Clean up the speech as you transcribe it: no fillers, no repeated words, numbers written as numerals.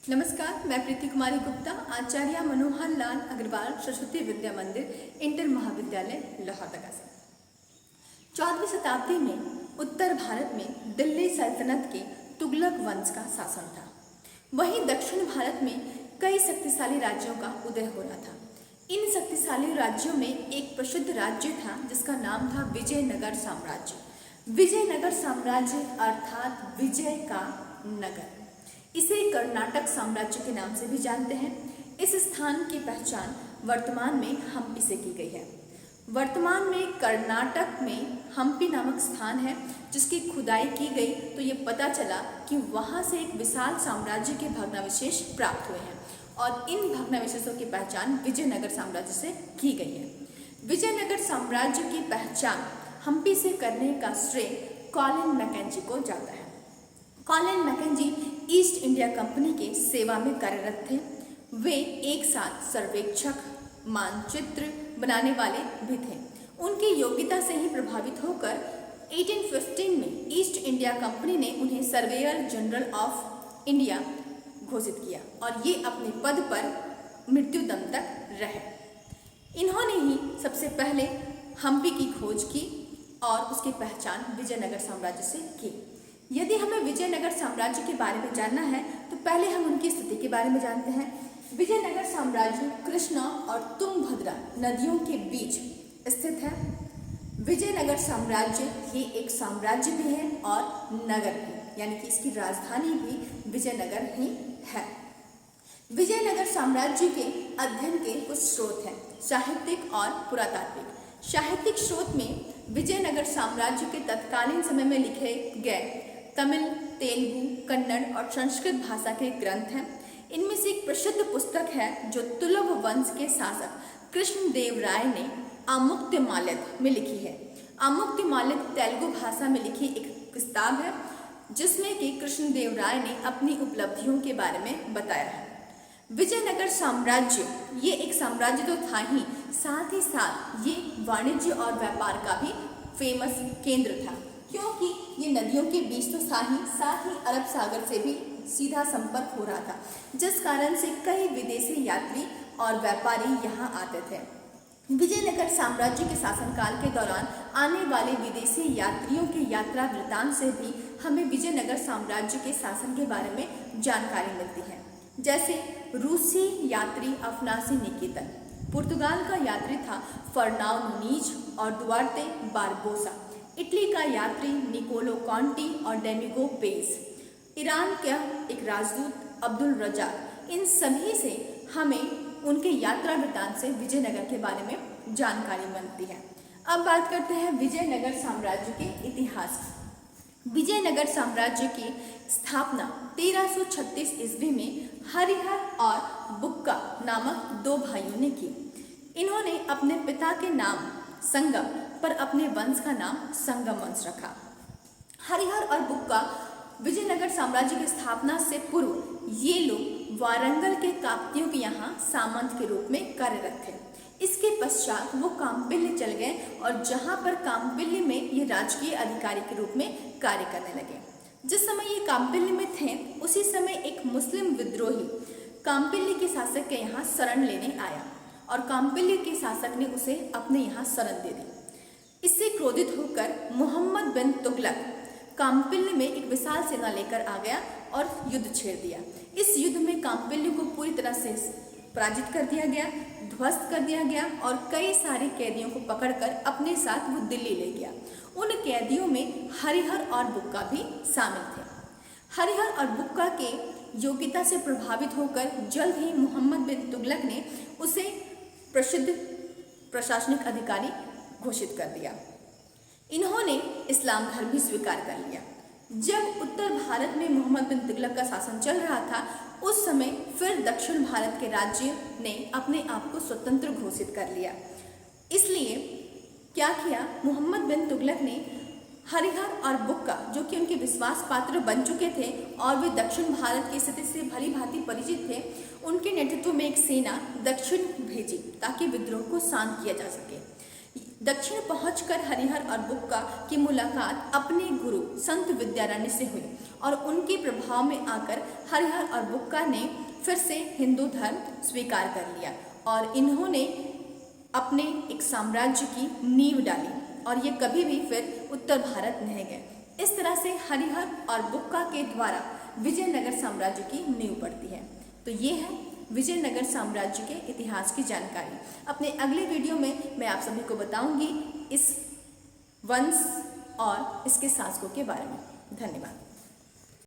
नमस्कार, मैं प्रीति कुमारी गुप्ता, आचार्य मनोहर लाल अग्रवाल सरस्वती विद्या मंदिर इंटर महाविद्यालय लोहरदगा से। 14वीं शताब्दी में उत्तर भारत में दिल्ली सल्तनत के तुगलक वंश का शासन था। वहीं दक्षिण भारत में कई शक्तिशाली राज्यों का उदय हो रहा था। इन शक्तिशाली राज्यों में एक प्रसिद्ध राज्य था जिसका नाम था विजयनगर साम्राज्य। विजयनगर साम्राज्य अर्थात विजय का नगर, इसे कर्नाटक साम्राज्य के नाम से भी जानते हैं। इस स्थान की पहचान वर्तमान में हम्पी से की गई है। वर्तमान में कर्नाटक में हम्पी नामक स्थान है जिसकी खुदाई की गई तो ये पता चला कि वहाँ से एक विशाल साम्राज्य के भग्नावशेष प्राप्त हुए हैं और इन भग्नावशेषों की पहचान विजयनगर साम्राज्य से की गई है। विजयनगर साम्राज्य की पहचान हम्पी से करने का श्रेय कॉलिन मैकेंजी को जाता है। Colin McKenzie east India company के सेवा में कार्यरत थे। वे एक साथ सर्वेक्षक, मानचित्र बनाने वाले भी थे। उनकी योग्यता से ही प्रभावित होकर 1815 में ईस्ट इंडिया कंपनी ने उन्हें सर्वेयर जनरल ऑफ इंडिया घोषित किया और ये अपने पद पर मृत्यु दम तक रहे। इन्होंने ही सबसे पहले हम्पी की खोज की और उसकी पहचान विजयनगर साम्राज्य से की। यदि हमें विजयनगर साम्राज्य के बारे में जानना है तो पहले हम उनकी स्थिति के बारे में जानते हैं। विजयनगर साम्राज्य कृष्णा और तुंगभद्रा नदियों के बीच स्थित है। विजयनगर साम्राज्य ये एक साम्राज्य भी है और नगर भी, यानी कि इसकी राजधानी भी विजयनगर ही है। विजयनगर साम्राज्य के अध्ययन के कुछ स्रोत हैं, साहित्यिक और पुरातात्विक। साहित्यिक स्रोत में विजयनगर साम्राज्य के तत्कालीन समय में लिखे गए तमिल, तेलुगु, कन्नड़ और संस्कृत भाषा के ग्रंथ हैं। इनमें से एक प्रसिद्ध पुस्तक है जो तुलुव वंश के शासक कृष्णदेवराय ने आमुक्तमाल्यद में लिखी है। आमुक्तमाल्यद तेलुगु भाषा में लिखी एक किताब है जिसमें कि कृष्णदेवराय ने अपनी उपलब्धियों के बारे में बताया है। विजयनगर साम्राज्य ये एक साम्राज्य तो था ही, साथ ही साथ ये वाणिज्य और व्यापार का भी फेमस केंद्र था, क्योंकि ये नदियों के बीच तो साथ ही अरब सागर से भी सीधा संपर्क हो रहा था, जिस कारण से कई विदेशी यात्री और व्यापारी यहाँ आते थे। विजयनगर साम्राज्य के शासनकाल के दौरान आने वाले विदेशी यात्रियों के यात्रा वृत्तांत से भी हमें विजयनगर साम्राज्य के शासन के बारे में जानकारी मिलती है। जैसे रूसी यात्री अफनासी निकेतन, पुर्तगाल का यात्री था फर्नाओ नुनीज और दुआर्ते बारबोसा, इटली का यात्री निकोलो कॉन्टी और डेमिगो पेस, ईरान का एक राजदूत अब्दुल रजाक, इन सभी से हमें उनके यात्रा वृत्तांत से विजयनगर के बारे में जानकारी मिलती है। अब बात करते हैं विजयनगर साम्राज्य के इतिहास की। विजयनगर साम्राज्य की स्थापना 1336 ईस्वी में हरिहर और बुक्का नामक दो भाइयों ने की। इन्होंने अपने पिता के नाम संगम पर अपने वंश का नाम संगम वंश रखा। हरिहर और बुक्का विजयनगर साम्राज्य की स्थापना से पूर्व ये लोग वारंगल के काकतियों के यहाँ सामंत के रूप में कार्यरत थे। इसके पश्चात वो काम्पिल्य चल गए और जहाँ पर काम्पिल्य में ये राजकीय अधिकारी के रूप में कार्य करने लगे। जिस समय ये काम्पिल्य में थे उसी समय एक मुस्लिम विद्रोही काम्पिल्य के शासक के यहाँ शरण लेने आया और काम्पिल्य के शासक ने उसे अपने यहाँ शरण दे दी। इससे क्रोधित होकर मोहम्मद बिन तुगलक काम्पिल्य में एक विशाल सेना लेकर आ गया और युद्ध छेड़ दिया। इस युद्ध में काम्पिल्य को पूरी तरह से पराजित कर दिया गया, ध्वस्त कर दिया गया और कई सारे कैदियों को पकड़कर अपने साथ वो दिल्ली ले गया। उन कैदियों में हरिहर और बुक्का भी शामिल थे। हरिहर और बुक्का के योग्यता से प्रभावित होकर जल्द ही मोहम्मद बिन तुगलक ने उसे प्रसिद्ध प्रशासनिक अधिकारी घोषित कर दिया। इन्होंने इस्लाम धर्म भी स्वीकार कर लिया। जब उत्तर भारत में मोहम्मद बिन तुगलक का शासन चल रहा था उस समय फिर दक्षिण भारत के राज्य ने अपने आप को स्वतंत्र घोषित कर लिया। इसलिए क्या किया, मोहम्मद बिन तुगलक ने हरिहर और बुक्का, जो कि उनके विश्वास पात्र बन चुके थे और वे दक्षिण भारत की स्थिति से भली भांति परिचित थे, उनके नेतृत्व में एक सेना दक्षिण भेजी ताकि विद्रोह को शांत किया जा सके। दक्षिण पहुंचकर हरिहर और बुक्का की मुलाकात अपने गुरु संत विद्यारण्य से हुई और उनके प्रभाव में आकर हरिहर और बुक्का ने फिर से हिंदू धर्म स्वीकार कर लिया और इन्होंने अपने एक साम्राज्य की नींव डाली और ये कभी भी फिर उत्तर भारत नहीं गए। इस तरह से हरिहर और बुक्का के द्वारा विजयनगर साम्राज्य की नींव पड़ती है। तो ये है विजयनगर साम्राज्य के इतिहास की जानकारी। अपने अगले वीडियो में मैं आप सभी को बताऊंगी इस वंश और इसके शासकों के बारे में। धन्यवाद।